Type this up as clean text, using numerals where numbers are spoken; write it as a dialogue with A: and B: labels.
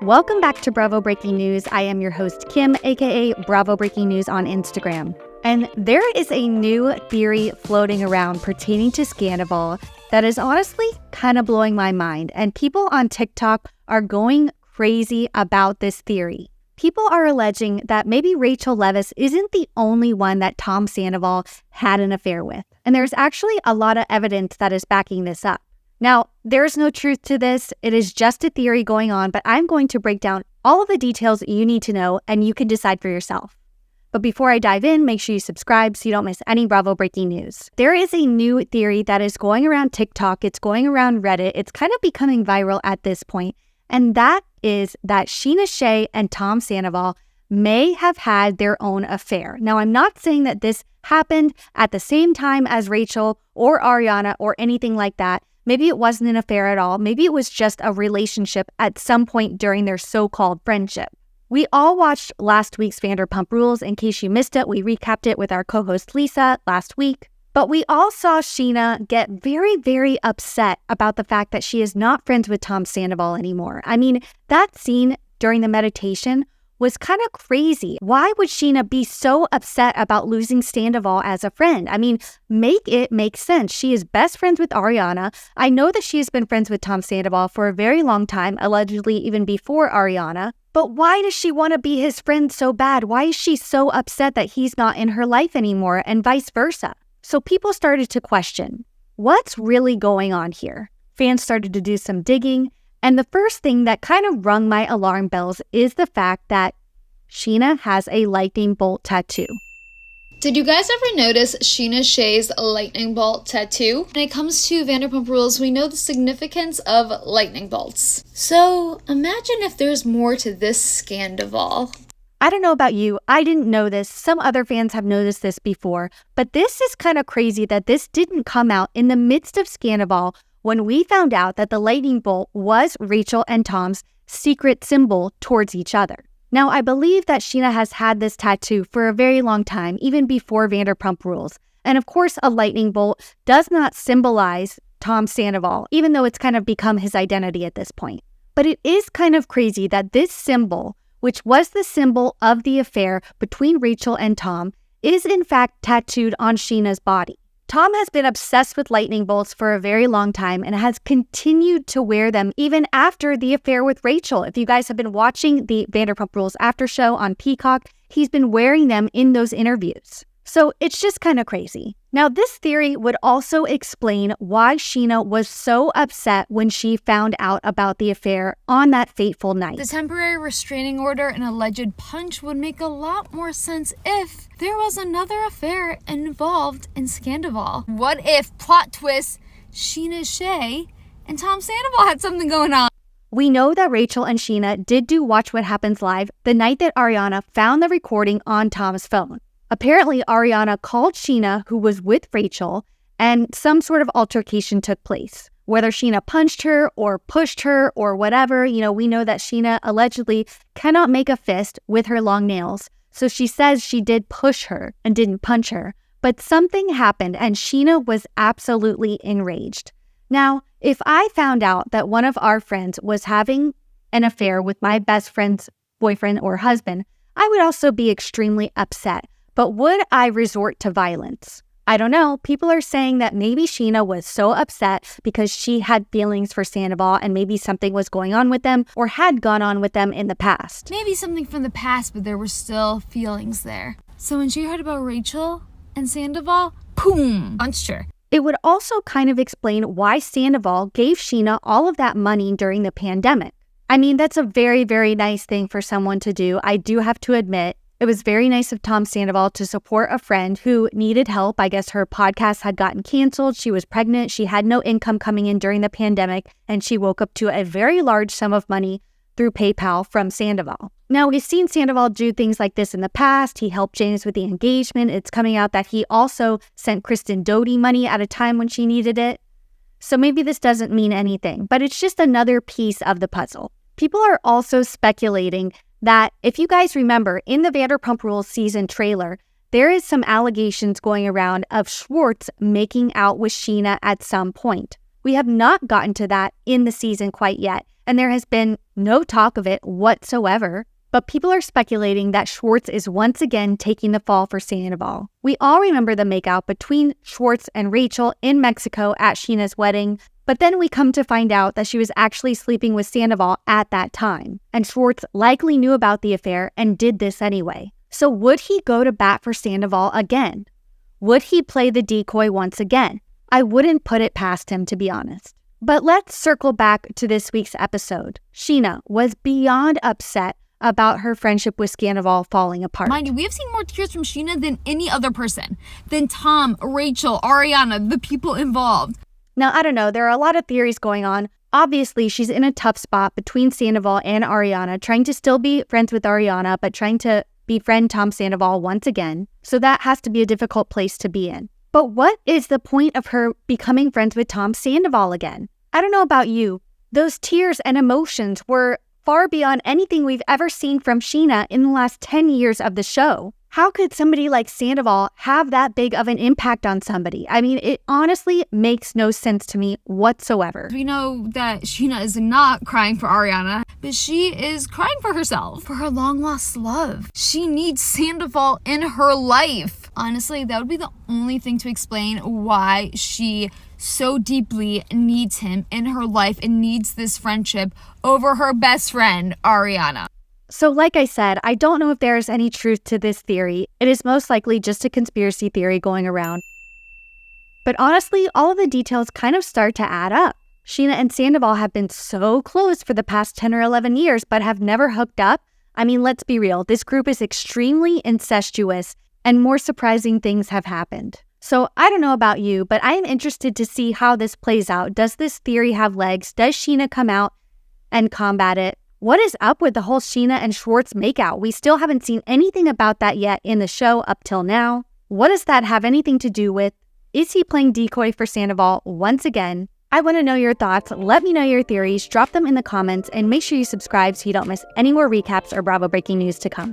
A: Welcome back to Bravo Breaking News. I am your host, Kim, aka Bravo Breaking News on Instagram. And there is a new theory floating around pertaining to Scandoval that is honestly kind of blowing my mind. And people on TikTok are going crazy about this theory. People are alleging that maybe Rachel Leviss isn't the only one that Tom Sandoval had an affair with. And there's actually a lot of evidence that is backing this up. Now, there's no truth to this. It is just a theory going on, but I'm going to break down all of the details you need to know and you can decide for yourself. But before I dive in, make sure you subscribe so you don't miss any Bravo breaking news. There is a new theory that is going around TikTok. It's going around Reddit. It's kind of becoming viral at this point. And that is that Scheana Shay and Tom Sandoval may have had their own affair. Now, I'm not saying that this happened at the same time as Rachel or Ariana or anything like that. Maybe it wasn't an affair at all. Maybe it was just a relationship at some point during their so-called friendship. We all watched last week's Vanderpump Rules. In case you missed it, we recapped it with our co-host Lisa last week. But we all saw Scheana get very, very upset about the fact that she is not friends with Tom Sandoval anymore. I mean, that scene during the meditation was kind of crazy. Why would Scheana be so upset about losing Sandoval as a friend? I mean, make it make sense. She is best friends with Ariana. I know that she has been friends with Tom Sandoval for a very long time, allegedly even before Ariana. But why does she want to be his friend so bad? Why is she so upset that he's not in her life anymore and vice versa? So people started to question, what's really going on here? Fans started to do some digging. And the first thing that kind of rung my alarm bells is the fact that Scheana has a lightning bolt tattoo.
B: Did you guys ever notice Scheana Shay's lightning bolt tattoo? When it comes to Vanderpump Rules, we know the significance of lightning bolts. So imagine if there's more to this Scandoval.
A: I don't know about you, I didn't know this. Some other fans have noticed this before, but this is kind of crazy that this didn't come out in the midst of Scandoval when we found out that the lightning bolt was Rachel and Tom's secret symbol towards each other. Now, I believe that Scheana has had this tattoo for a very long time, even before Vanderpump Rules. And of course, a lightning bolt does not symbolize Tom Sandoval, even though it's kind of become his identity at this point. But it is kind of crazy that this symbol, which was the symbol of the affair between Rachel and Tom, is in fact tattooed on Scheana's body. Tom has been obsessed with lightning bolts for a very long time and has continued to wear them even after the affair with Rachel. If you guys have been watching the Vanderpump Rules after show on Peacock, he's been wearing them in those interviews. So it's just kind of crazy. Now, this theory would also explain why Scheana was so upset when she found out about the affair on that fateful night.
B: The temporary restraining order and alleged punch would make a lot more sense if there was another affair involved in Scandoval. What if, plot twist, Scheana Shay and Tom Sandoval had something going on?
A: We know that Rachel and Scheana did do Watch What Happens Live the night that Ariana found the recording on Tom's phone. Apparently, Ariana called Scheana, who was with Rachel, and some sort of altercation took place. Whether Scheana punched her or pushed her or whatever, we know that Scheana allegedly cannot make a fist with her long nails. So she says she did push her and didn't punch her. But something happened and Scheana was absolutely enraged. Now, if I found out that one of our friends was having an affair with my best friend's boyfriend or husband, I would also be extremely upset. But would I resort to violence? I don't know. People are saying that maybe Scheana was so upset because she had feelings for Sandoval and maybe something was going on with them or had gone on with them in the past.
B: Maybe something from the past, but there were still feelings there. So when she heard about Rachel and Sandoval, boom, punched her.
A: It would also kind of explain why Sandoval gave Scheana all of that money during the pandemic. I mean, that's a very, very nice thing for someone to do. I do have to admit, it was very nice of Tom Sandoval to support a friend who needed help. I guess her podcast had gotten canceled. She was pregnant. She had no income coming in during the pandemic, and she woke up to a very large sum of money through PayPal from Sandoval. Now, we've seen Sandoval do things like this in the past. He helped Janice with the engagement. It's coming out that he also sent Kristen Doty money at a time when she needed it. So maybe this doesn't mean anything, but it's just another piece of the puzzle. People are also speculating that if you guys remember, in the Vanderpump Rules season trailer, there is some allegations going around of Schwartz making out with Scheana at some point. We have not gotten to that in the season quite yet. and there has been no talk of it whatsoever. But people are speculating that Schwartz is once again taking the fall for Sandoval. We all remember the makeout between Schwartz and Rachel in Mexico at Scheana's wedding, but then we come to find out that she was actually sleeping with Sandoval at that time, and Schwartz likely knew about the affair and did this anyway. So would he go to bat for Sandoval again? Would he play the decoy once again? I wouldn't put it past him, to be honest. But let's circle back to this week's episode. Scheana was beyond upset about her friendship with Scandoval falling apart.
B: Mind you, we have seen more tears from Scheana than any other person. Than Tom, Rachel, Ariana, the people involved.
A: Now, I don't know, there are a lot of theories going on. Obviously, she's in a tough spot between Sandoval and Ariana, trying to still be friends with Ariana, but trying to befriend Tom Sandoval once again. So that has to be a difficult place to be in. But what is the point of her becoming friends with Tom Sandoval again? I don't know about you. Those tears and emotions were far beyond anything we've ever seen from Scheana in the last 10 years of the show. How could somebody like Sandoval have that big of an impact on somebody? I mean, it honestly makes no sense to me whatsoever.
B: We know that Scheana is not crying for Ariana, but she is crying for herself, for her long-lost love. She needs Sandoval in her life. Honestly, that would be the only thing to explain why she so deeply needs him in her life and needs this friendship over her best friend, Ariana.
A: So like I said, I don't know if there is any truth to this theory. It is most likely just a conspiracy theory going around. But honestly, all of the details kind of start to add up. Scheana and Sandoval have been so close for the past 10 or 11 years, but have never hooked up. I mean, let's be real. This group is extremely incestuous, and more surprising things have happened. So I don't know about you, but I am interested to see how this plays out. Does this theory have legs? Does Scheana come out and combat it? What is up with the whole Scheana and Schwartz makeout? We still haven't seen anything about that yet in the show up till now. What does that have anything to do with? Is he playing decoy for Sandoval once again? I want to know your thoughts. Let me know your theories. Drop them in the comments and make sure you subscribe so you don't miss any more recaps or Bravo breaking news to come.